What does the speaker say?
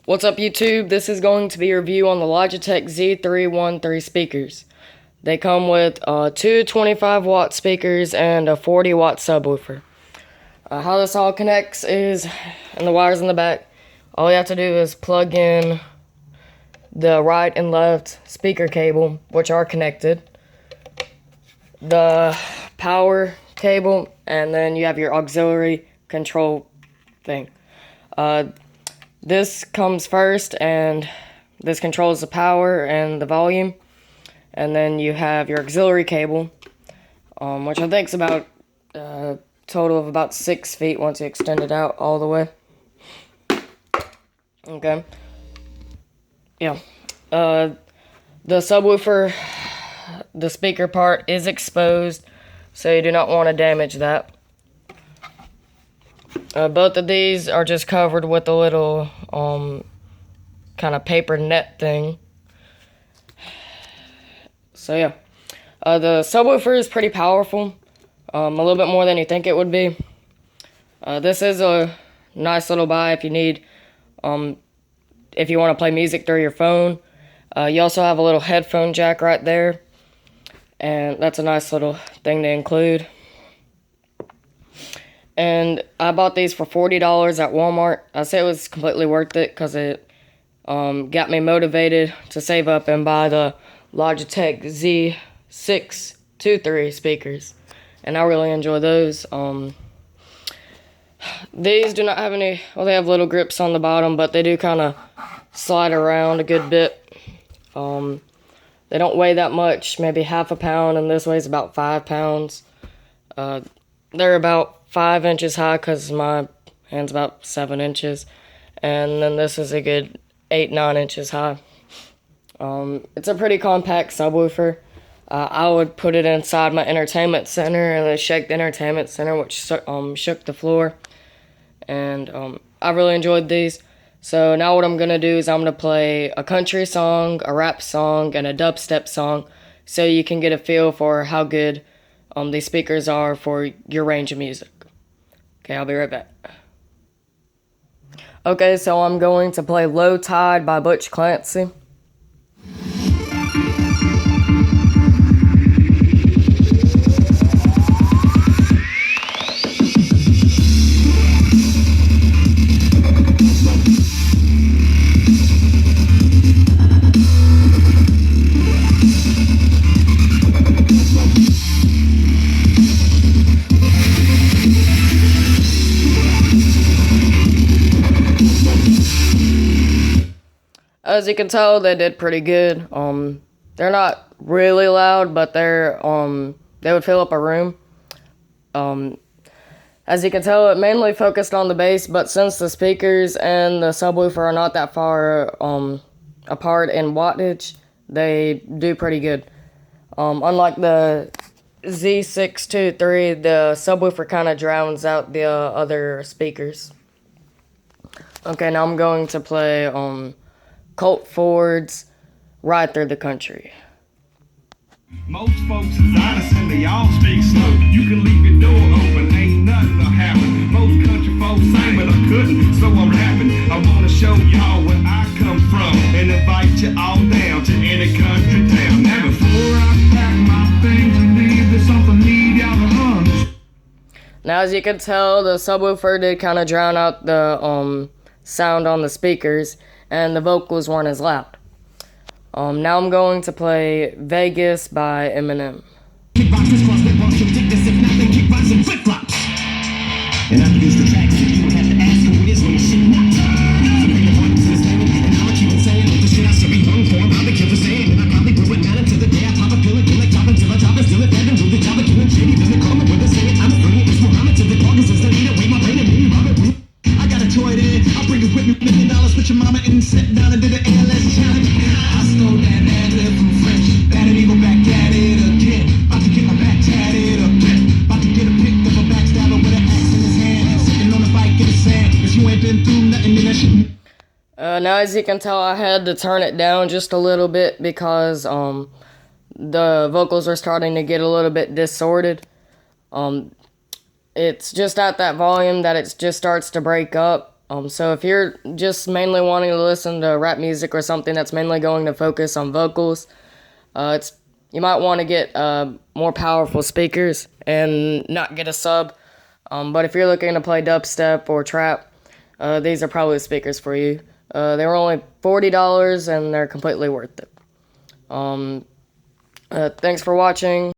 What's up, YouTube? This is going to be a review on the Logitech Z313 speakers. They come with two 25-watt speakers and a 40-watt subwoofer. How this all connects is, and the wires in the back, all you have to do is plug in the right and left speaker cable, which are connected, the power cable, and then you have your auxiliary control thing. This comes first, and this controls the power and the volume. And then you have your auxiliary cable, which I think is about a total of about 6 feet once you extend it out all the way. Okay. Yeah. The subwoofer, the speaker part is exposed, so you do not want to damage that. Both of these are just covered with a little kind of paper net thing. So yeah, the subwoofer is pretty powerful, a little bit more than you think it would be. This is a nice little buy if you need, if you want to play music through your phone. You also have a little headphone jack right there, and that's a nice little thing to include. And I bought these for $40 at Walmart. I say it was completely worth it because it got me motivated to save up and buy the Logitech Z313 speakers. And I really enjoy those. These do not have any, well, they have little grips on the bottom, but they do kind of slide around a good bit. They don't weigh that much, maybe half a pound, and this weighs about 5 pounds. They're about 5 inches high because my hand's about 7 inches, and then this is a good 8-9 inches high. It's a pretty compact subwoofer. I would put it inside my entertainment center and then shake the entertainment center, which shook the floor, and I really enjoyed these. So now what I'm gonna do is I'm gonna play a country song, a rap song, and a dubstep song, so you can get a feel for how good these speakers are for your range of music. Okay, I'll be right back. Okay, so I'm going to play Low Tide by Butch, Clancy. As you can tell, they did pretty good. They're not really loud, but they would fill up a room. As you can tell, it mainly focused on the bass, but since the speakers and the subwoofer are not that far apart in wattage, they do pretty good. Unlike the Z623, the subwoofer kind of drowns out the other speakers. Okay, now I'm going to play Colt Ford's Ride Through the Country. Most folks is honest and they all speak slow. You can leave your door open, ain't nothing will happen. Most country folks say, but I couldn't, so I'm rapping. I wanna show y'all where I come from and invite you all down to any country town. Now before I pack my things and leave, there's something need y'all to run. Now as you can tell, the subwoofer did kind of drown out the sound on the speakers, and the vocals weren't as loud. Now I'm going to play Vegas by Eminem. Now as you can tell, I had to turn it down just a little bit because the vocals are starting to get a little bit distorted. It's just at that volume that it just starts to break up, So if you're just mainly wanting to listen to rap music or something that's mainly going to focus on vocals, you might want to get more powerful speakers and not get a sub. But if you're looking to play dubstep or trap, these are probably the speakers for you. They were only $40 and they're completely worth it. Thanks for watching.